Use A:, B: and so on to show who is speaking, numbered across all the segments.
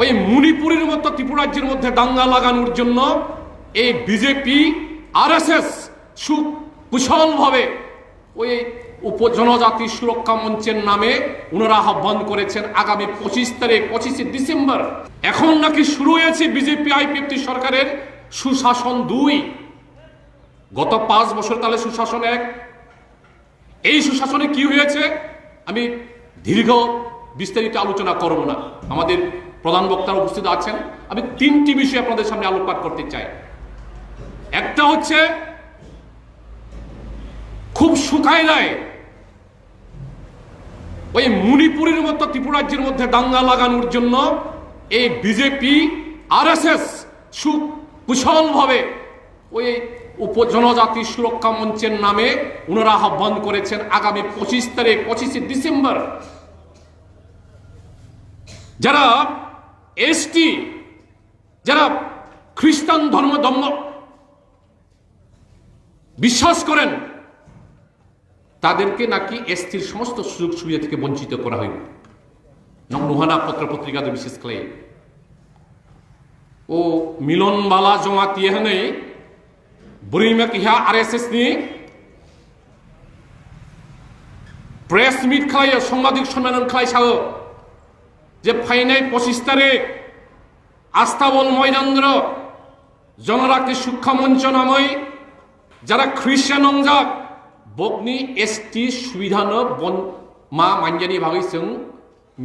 A: ওই মণিপুরের মতো ত্রিপুরাজ্যের মধ্যে দাঙ্গা লাগানোর জন্য এই বিজেপি আরএসএস সুকুশলভাবে ওই উপজনজাতি সুরক্ষা মঞ্চের নামে ওনারা আহ্বান করেছেন আগামী 25 ডিসেম্বর। এখন নাকি শুরু হয়েছে বিজেপি আইপিএফটি সরকারের সুশাসন 2। গত 5 বছর তাহলে সুশাসন 1। এই সুশাসনে কি হয়েছে আমি দীর্ঘ বিস্তারিত আলোচনা করব না, আমাদের প্রধান বক্তারা উপস্থিত আছেন। আমি 3টি বিষয় আপনাদের সামনে আলোকপাত করতে চাই। একটা হচ্ছে খুব শুকায় যায় ওই মণিপুরের মতো ত্রিপুরাজ্যের মধ্যে দাঙ্গা লাগানোর জন্য এই বিজেপি আরএসএস সুকুশলভাবে ওই উপজনজাতি সুরক্ষা মঞ্চের নামে ওনারা আহ্বান করেছেন আগামী 25 ডিসেম্বর। যারা এসটি, যারা খ্রিস্টান ধর্ম বিশ্বাস করেন, তাদেরকে নাকি এসটির সমস্ত সুযোগ সুবিধা থেকে বঞ্চিত করা হইবে। নুহানা পত্র পত্রিকাতে বিশেষ করে ও মিলনবালা জমাতি এখানে বুড়িমা কিহা আরএসএস নি প্রেস মিট খাই সাংবাদিক সম্মেলন খাই সাহ যে ফাইনাই 25 তারিখ আস্থাবল ময়দান্দ্র জনরাকে সুক্ষা মঞ্চ নামই যারা খ্রিস্টান অংজাক বগ্নি এসটি সুবিধান বন মা মানজানি ভাবে जों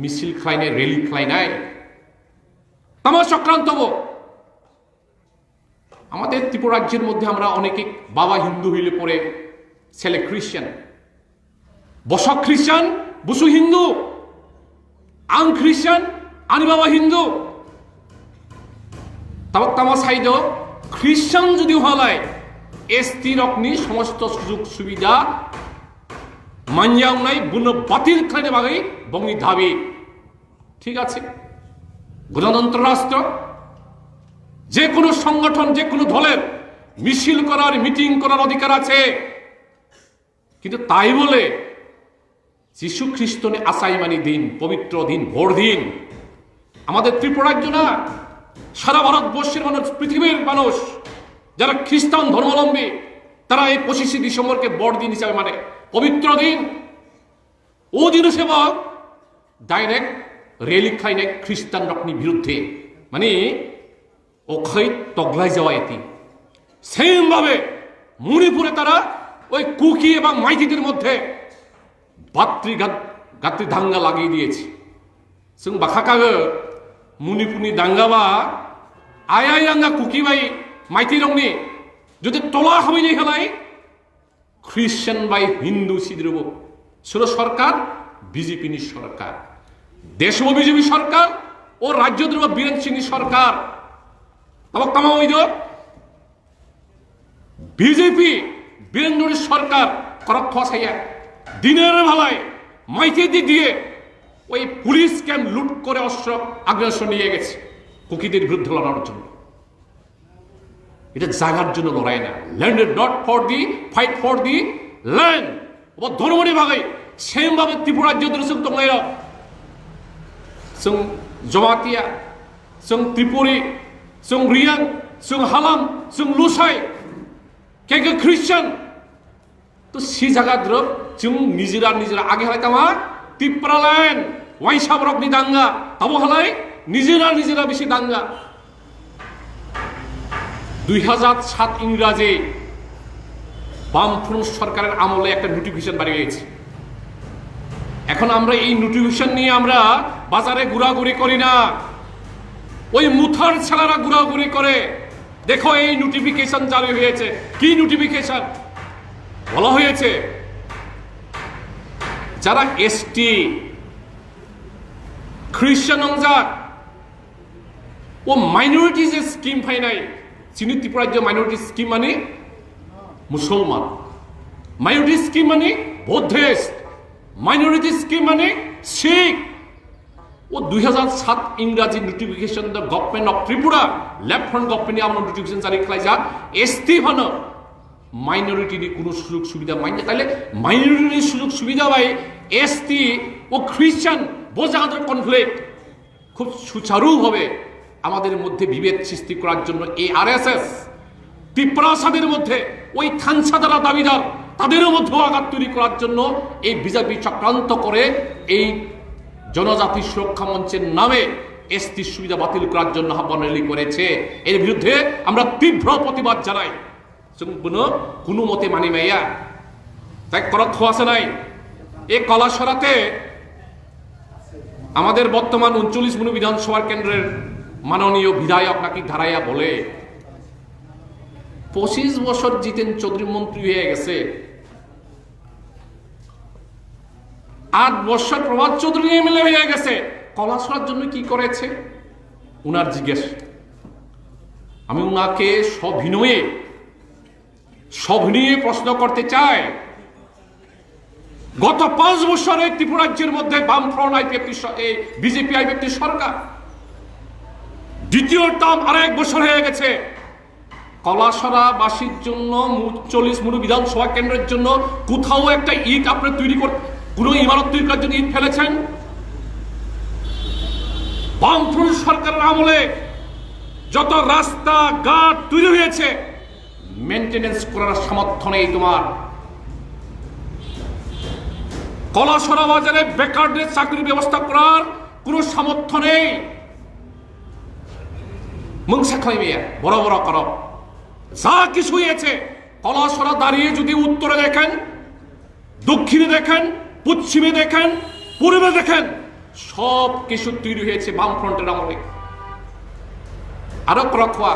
A: মিছিল খাইনাই রেলি খাইনাই তামা চক্রান্ত। আমাদের ত্রিপুরা রাজ্যের মধ্যে আমরা অনেকে বাবা হিন্দু হইলে পরে ছেলে খ্রিস্টান, বসক খ্রিস্টান বসু হিন্দু, আং খ্রিস্টান আনি বাবা হিন্দু। তারপর তামা সাইড খ্রিস্টান যদি হলায় এসটি রকনি সমস্ত সুযোগ সুবিধা মানজাওনাই বুনো বাতিল খাইনে বাগै বংনি দাবি। ঠিক আছে, গণতন্ত্র রাষ্ট্র যে কোনো সংগঠন যে কোনো দলের মিছিল করার মিটিং করার অধিকার আছে, কিন্তু তাই বলে যীশু খ্রিস্টনে আসাইমানি দিন, পবিত্র দিন, ভোর দিন আমাদের ত্রিপুরা রাজ্য না, সারা ভারতবর্ষের মানুষ, পৃথিবীর মানুষ যারা খ্রিস্টান ধর্মাবলম্বী তারা এই 25 ডিসেম্বরকে বড় দিন হিসাবে মানে, পবিত্র দিন। ও দিন সেবা ডাইরেক্ট রেলি খাইনে খ্রিস্টান রকনি বিরুদ্ধে মানে ওখাই তগলাই যাওয়া এটি। সেম ভাবে মণিপুরে তারা ওই কুকি এবং মাইতিদের মধ্যে গাত্রি দাঙ্গা লাগিয়ে দিয়েছে। जों बाखाकागो मणिपुरनि दांगाबा आय दांगा कुकी बाई माइती रंगनि যদি তোলা হইনি হলাই খ্রিস্টান বাই হিন্দু সিদ্রব সুর সরকার বিজেপি নি সরকার, দেশম বিজেপি সরকার ও রাজ্য দ্রব বীরেন সিংহ সরকার। তবে কামা হইল বিজেপি বীরেন্দ্র সরকার করক্ষ ছাইয়া দিনের বেলায় মাইতি দিয়ে ওই পুলিশ ক্যাম্প লুট করে অস্ত্র আগ্রাসন নিয়ে গেছে কুকিদের বিরুদ্ধে লড়ার জন্য। এটা জাগার জন্য লড়াই না, land not for the fight for the land ও ধর্মনি ভাগে সেম ভাবে ত্রিপুরা রাজ্য দর্শক তোমায় जों জমাতিয়া जों ত্রিপুরি जों রিয়াং जों হালাম जों লুসাই কে খ্রিস্টান তো সি জায়গা দ্রব जों নিজেরা আগে হয় তামা ত্রিপুরাল্যান্ড ওয়াইসাব রকনি দাঙ্গা তাবো হলাই নিজেরা বেশি দাঙ্গা। 2007 ইংরাজি বামফ্রন্ট সরকারের আমলে একটা নোটিফিকেশন বেরিয়েছে। এখন আমরা এই নোটিফিকেশন নিয়ে আমরা বাজারে ঘোরাঘুরি করি না, ওই মুথার ছেলেরা ঘোরাঘুরি করে। দেখো এই নোটিফিকেশন জারি হয়েছে, কি নোটিফিকেশন বলা হয়েছে, যারা এসটি খ্রিস্টান অংজাত ও মাইনরিটি যে স্কিম পাই নাই, চিনি ত্রিপুরা রাজ্য মাইনরিটি স্কিম মানে মুসলমান, মাইনরিটি স্কিম মানে বৌদ্ধিস্ট, মাইনরিটি স্কিম মানে শিখ। ও 2007 ইংরাজি notification the government of Tripura left front government আমরা নোটিফিকেশন জারি খাই যা এসটি ভানো মাইনরিটির কোনো সুযোগ সুবিধা মাইনে, তাহলে মাইনরিটির সুযোগ সুবিধা ভাই এসটি ও খ্রিস্টান বোঝা কনফ্লিক্ট খুব সুচারুভাবে আমাদের মধ্যে বিভেদ সৃষ্টি করার জন্য এই আরএসএস ত্রিপুরাসাদের মধ্যে ওই খানসা যারা দাবিদার তাদেরও মধ্যে আঘাত তৈরি করার জন্য এই বিজেপি চক্রান্ত করে এই জনজাতি সুরক্ষা মঞ্চের নামে এসটি সুবিধা বাতিল করার জন্য আহ্বান র্যালি করেছে। এর বিরুদ্ধে আমরা তীব্র প্রতিবাদ জানাই। কোনো মতে মানি মাইয়া তাই করার খোয়াছে নাই। এই কলাসরাতে আমাদের বর্তমান 39 মনু বিধানসভা কেন্দ্রের মাননীয় বিধায়ক নাকি ধারাইয়া বলে 25 বছর জিতেন চৌধুরী মন্ত্রী হয়ে গেছে, 8 বছর প্রভাত চৌধুরী এমএলএ হয়ে গেছে, কলাসরার জন্য কি করেছে উনার জিজ্ঞেস। আমি উনাকে সবিনয়ে প্রশ্ন করতে চাই, গত 5 বছরে ত্রিপুরা রাজ্যের মধ্যে বামফ্রন্ট বিজেপি আইপিএফটি সরকার, দ্বিতীয় টার্ম আর 1 বছর হয়ে গেছে, কলাসরাবাসীর জন্য 40 মনু বিধানসভা কেন্দ্রের জন্য কোথাও একটা ইট আপনি তৈরি করতে, কোনো ইমারত তৈরি করার জন্য ইট ফেলেছেন? বামফ্রন্ট সরকারের আমলে যত রাস্তা ঘাট তৈরি হয়েছে মেনটেনেন্স করার সামর্থ্য নেই তোমার। কলাসরা বাজারে বেকারদের চাকরির ব্যবস্থা করার কোনো সামর্থ্য নেই। মংসা খাইমিয়া বড় বড় করো যা কিছু হয়েছে, কলাসরা দাঁড়িয়ে যদি উত্তরে দেখেন, দক্ষিণে দেখেন, পশ্চিমে দেখেন, পূর্বে দেখেন, সব কিছু তৈরি হয়েছে বামফ্রন্টের আমলে। আরো রক্ষা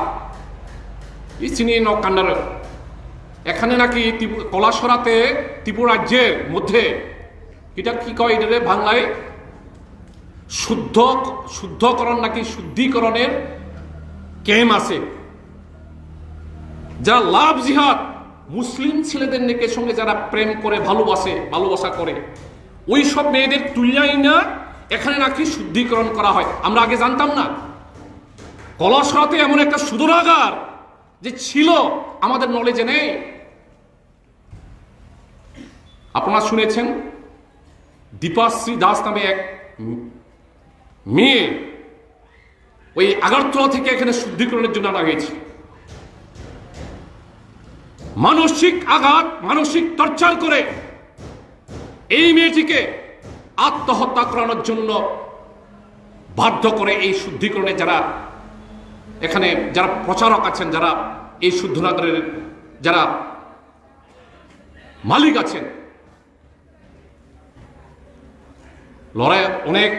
A: চিনি কান্ডার এখানে নাকি কলাসরাতে ত্রিপুরা রাজ্যের মধ্যে এটা কি কয়, এটা বাংলায় শুদ্ধকরণ নাকি শুদ্ধিকরণের ক্যাম্প আছে। যারা লাভ জিহাদ মুসলিম ছেলেদের নেকের সঙ্গে যারা প্রেম করে ভালোবাসা করে ওই সব মেয়েদের তুলিয়াই না এখানে নাকি শুদ্ধিকরণ করা হয়। আমরা আগে জানতাম না। কলাসরাতে এমন একটা সুদরাগার যে ছিল আমাদের নলেজে নেই। আপনারা শুনেছেন দীপাশ্রী দাস নামে এক মেয়ে ওই আগরতলা থেকে এখানে শুদ্ধিকরণের জন্য আনা হয়েছে। মানসিক আঘাত, মানসিক টর্চার করে এই মেয়েটিকে আত্মহত্যা করানোর জন্য বাধ্য করে এই শুদ্ধিকরণে যারা প্রচারক আছেন, যারা এই শুদ্ধনাগারের যারা মালিক আছেন, লড়াই অনেক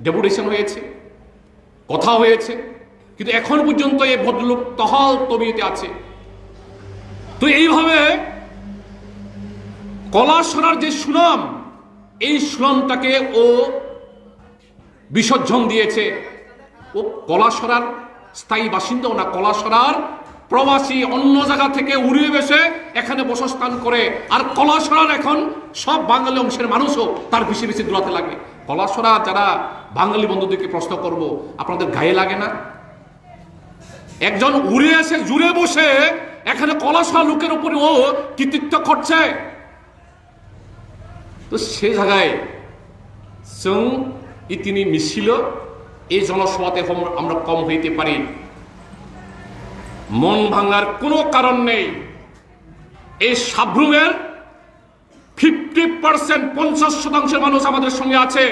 A: ডেপুটেশন হয়েছে, কথা হয়েছে, কিন্তু এখন পর্যন্ত এই ভদ্রলোক টহল তবিয়তে আছে। তো এইভাবে কলাসরার যে সুনাম, এই সুনামটাকে ও বিসর্জন দিয়েছে। ও কলাসরার স্থায়ী বাসিন্দাও না, কলাসরার প্রবাসী, অন্য জায়গা থেকে উড়িয়ে বেসে এখানে বসস্থান করে। আর কলাসরার এখন সব বাঙালি অংশের মানুষও তার বেশি বেশি দৌড়াতে লাগে। কলাসরা যারা বাঙালি বন্ধুদেরকে প্রশ্ন করব, আপনাদের গায়ে লাগে না? একজন উড়ে এসে জুড়ে বসে এখানে কলাসরা লোকের উপরে ও কৃতিত্ব করছে। তো সে জায়গায় তিনি মিছিল এই জনসভাতে আমরা কম হইতে পারি, মন ভাঙার কোনো কারণ নেই। এই সাবরুমের 50% 50% মানুষ আমাদের সঙ্গে আছে।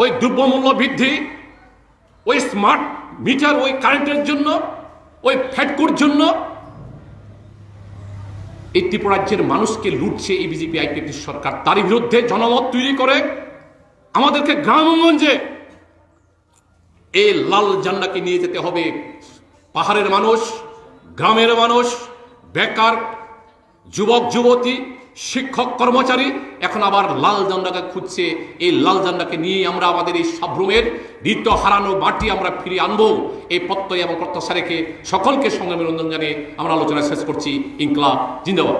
A: ওই দ্রব্যমূল্য বৃদ্ধি, ওই স্মার্ট মিটার, ওই কারেন্টের জন্য, ওই ফ্যাটকুর জন্য এই ত্রিপুরা রাজ্যের মানুষকে লুটছে এই বিজেপি আইপিএফটি সরকার। তারই বিরুদ্ধে জনমত তৈরি করে আমাদেরকে গ্রামগঞ্জে এই লাল ঝান্ডাকে নিয়ে যেতে হবে। পাহাড়ের মানুষ, গ্রামের মানুষ, বেকার, যুবক যুবতী, শিক্ষক কর্মচারী এখন আবার লাল ঝান্ডাকে খুঁজছে। এই লাল ঝান্ডাকে নিয়ে আমরা আমাদের এই সাবরুমের হৃত হারানো মাটি আমরা ফিরিয়ে আনবো, এই প্রত্যয় এবং প্রত্যাশা রেখে সকলকে সংগ্রামী রঞ্জন জানিয়ে আমরা আলোচনা শেষ করছি। ইনকলাব জিন্দাবাদ।